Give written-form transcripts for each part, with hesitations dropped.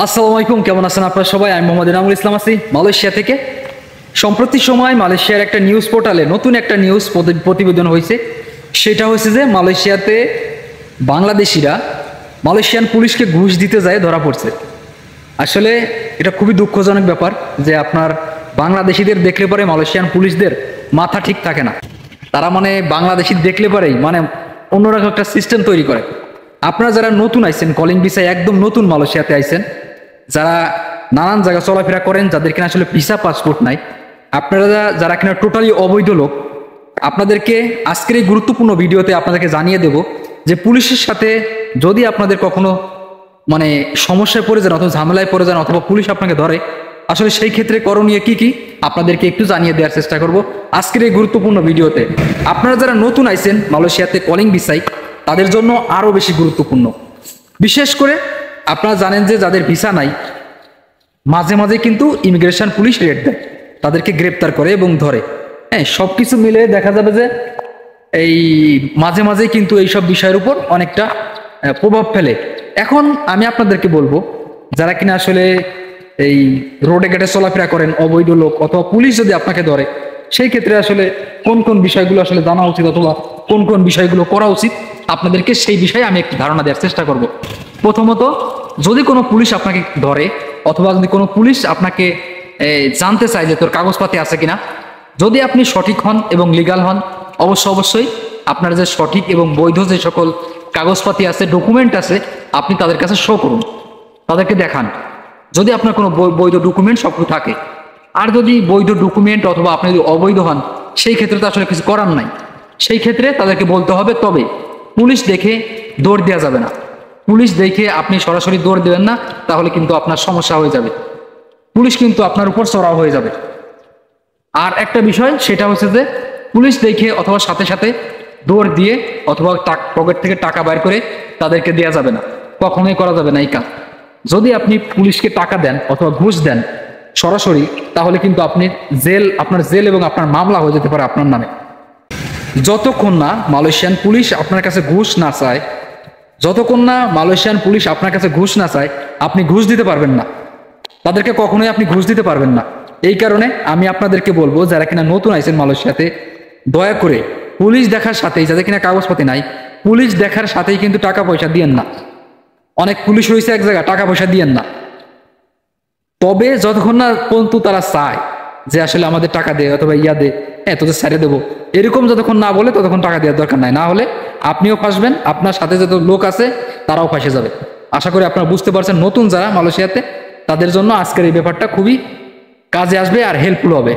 আসসালামু আলাইকুম, কেমন আছেন আপনারা সবাই? আমি মোহাম্মদ এনামুল ইসলাম আছি মালয়েশিয়া থেকে। সম্প্রতি সময় মালয়েশিয়ার একটা নিউজ পোর্টালে নতুন একটা নিউজ প্রতিবেদন হয়েছে। সেটা হচ্ছে যে মালয়েশিয়াতে বাংলাদেশিরা মালয়েশিয়ান পুলিশকে ঘুষ দিতে যায় ধরা পড়ছে। আসলে এটা খুবই দুঃখজনক ব্যাপার যে আপনার বাংলাদেশিদের দেখলে পরে মালয়েশিয়ান পুলিশদের মাথা ঠিক থাকে না। তারা বাংলাদেশি দেখলে পরেই অন্যরকম একটা সিস্টেম তৈরি করে। আপনারা যারা নতুন আইছেন, কলিং ভিসায় একদম নতুন মালয়েশিয়াতে আইছেন, যারা নানান জায়গায় চলাফেরা করেন, যাদের কিনা আসলে ভিসা পাসপোর্ট নাই, আপনারা যারা কিনা টোটালি অবৈধ লোক, আপনাদেরকে আজকের এই গুরুত্বপূর্ণ ভিডিওতে আপনাদেরকে জানিয়ে দেব যে পুলিশের সাথে যদি আপনাদের কখনো সমস্যায় পড়ে যান অথবা ঝামেলায় পড়ে যান অথবা পুলিশ আপনাকে ধরে, আসলে সেই ক্ষেত্রে করণীয় কি কি আপনাদেরকে একটু জানিয়ে দেওয়ার চেষ্টা করব আজকের এই গুরুত্বপূর্ণ ভিডিওতে। আপনারা যারা নতুন আইছেন মালয়েশিয়াতে কলিং ভিসায়, তাদের জন্য আরো বেশি গুরুত্বপূর্ণ। বিশেষ করে আপনারা জানেন যে যাদের ভিসা নাই, মাঝে মাঝে কিন্তু ইমিগ্রেশন পুলিশ রেড দেয়, তাদেরকে গ্রেপ্তার করে এবং ধরে। হ্যাঁ, সবকিছু মিলে দেখা যাবে যে এই মাঝে মাঝে কিন্তু এইসব বিষয়ের উপর অনেকটা প্রভাব ফেলে। এখন আমি আপনাদেরকে বলবো, যারা কিনা আসলে এই রোডে ঘাটে চলাফেরা করেন, অবৈধ লোক অথবা পুলিশ যদি আপনাকে ধরে, সেই ক্ষেত্রে আসলে কোন কোন বিষয়গুলো আসলে জানা উচিত অথবা কোন কোন বিষয়গুলো করা উচিত, আপনাদেরকে সেই বিষয়ে আমি একটু ধারণা দেওয়ার চেষ্টা করব। প্রথমত, যদি কোনো পুলিশ আপনাকে ধরে অথবা যদি কোনো পুলিশ আপনাকে জানতে চায় যে তোর কাগজপাতি আছে কিনা, যদি আপনি সঠিক হন এবং লিগাল হন, অবশ্যই আপনার যে সঠিক এবং বৈধ যে সকল কাগজপাতি আছে, ডকুমেন্ট আছে, আপনি তাদের কাছে শো করুন, তাদেরকে দেখান যদি আপনার কোনো বৈধ ডকুমেন্ট সব থাকে। আর যদি বৈধ ডকুমেন্ট অথবা আপনি যদি অবৈধ হন, সেই ক্ষেত্রে তো আসলে কিছু করার নাই। সেই ক্ষেত্রে তাদেরকে বলতে হবে। তবে পুলিশ দেখে দৌড় দেওয়া যাবে না। পুলিশ দেখে আপনি সরাসরি দৌড় দেবেন না, তাহলে কিন্তু আপনার সমস্যা হয়ে যাবে, পুলিশ কিন্তু আপনার উপর চড়াও হয়ে যাবে। আর একটা বিষয়, সেটা হচ্ছে যে পুলিশ দেখে অথবা সাথে সাথে দৌড় দিয়ে অথবা পকেট থেকে টাকা বাইর করে তাদেরকে দেওয়া যাবে না, কখনোই করা যাবে না এই কাজ। যদি আপনি পুলিশকে টাকা দেন অথবা ঘুষ দেন সরাসরি, তাহলে কিন্তু আপনার জেল এবং আপনার মামলা হয়ে যেতে পারে আপনার নামে। যতক্ষণ না মালয়েশিয়ান পুলিশ আপনার কাছে ঘুষ না চায়, আপনি ঘুষ দিতে পারবেন না, তাদেরকে কখনোই আপনি ঘুষ দিতে পারবেন না। এই কারণে আমি আপনাদেরকে বলবো, যারা কিনা নতুন আইছেন মালয়েশিয়াতে, দয়া করে পুলিশ দেখার সাথেই, যাদের কিনা কাগজপাতি নাই, পুলিশ দেখার সাথেই কিন্তু টাকা পয়সা দিয়েন না। অনেক পুলিশ রয়েছে এক জায়গায়, টাকা পয়সা দিয়েন না। তবে যতক্ষণ না পর্যন্ত তারা চায় যে আসলে আমাদের টাকা দে অথবা দে, তোদের সাইডে দেবো, এরকম যতক্ষণ না বলে ততক্ষণ টাকা দেওয়ার দরকার নাই। না হলে আপনিও ফাঁসবেন, আপনার সাথে যত লোক আছে তারাও ফাঁসে যাবে। আশা করি আপনারা বুঝতে পারছেন, নতুন যারা মালয়েশিয়াতে, তাদের জন্য আজকের এই ব্যাপারটা খুবই কাজে আসবে আর হেল্পফুল হবে।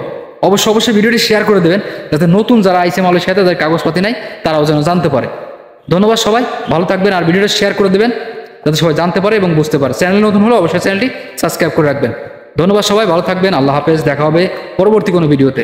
অবশ্যই ভিডিওটি শেয়ার করে দেবেন, যাতে নতুন যারা আইছে মালয়েশিয়াতে, যাদের কাগজপাতি নাই, তারাও যেন জানতে পারে। ধন্যবাদ সবাই, ভালো থাকবেন। আর ভিডিওটা শেয়ার করে দেবেন যাতে সবাই জানতে পারে এবং বুঝতে পারে। চ্যানেল নতুন হলে অবশ্যই চ্যানেলটি সাবস্ক্রাইব করে রাখবেন। ধন্যবাদ সবাই, ভালো থাকবেন। আল্লাহ হাফেজ, দেখা হবে পরবর্তী কোনো ভিডিওতে।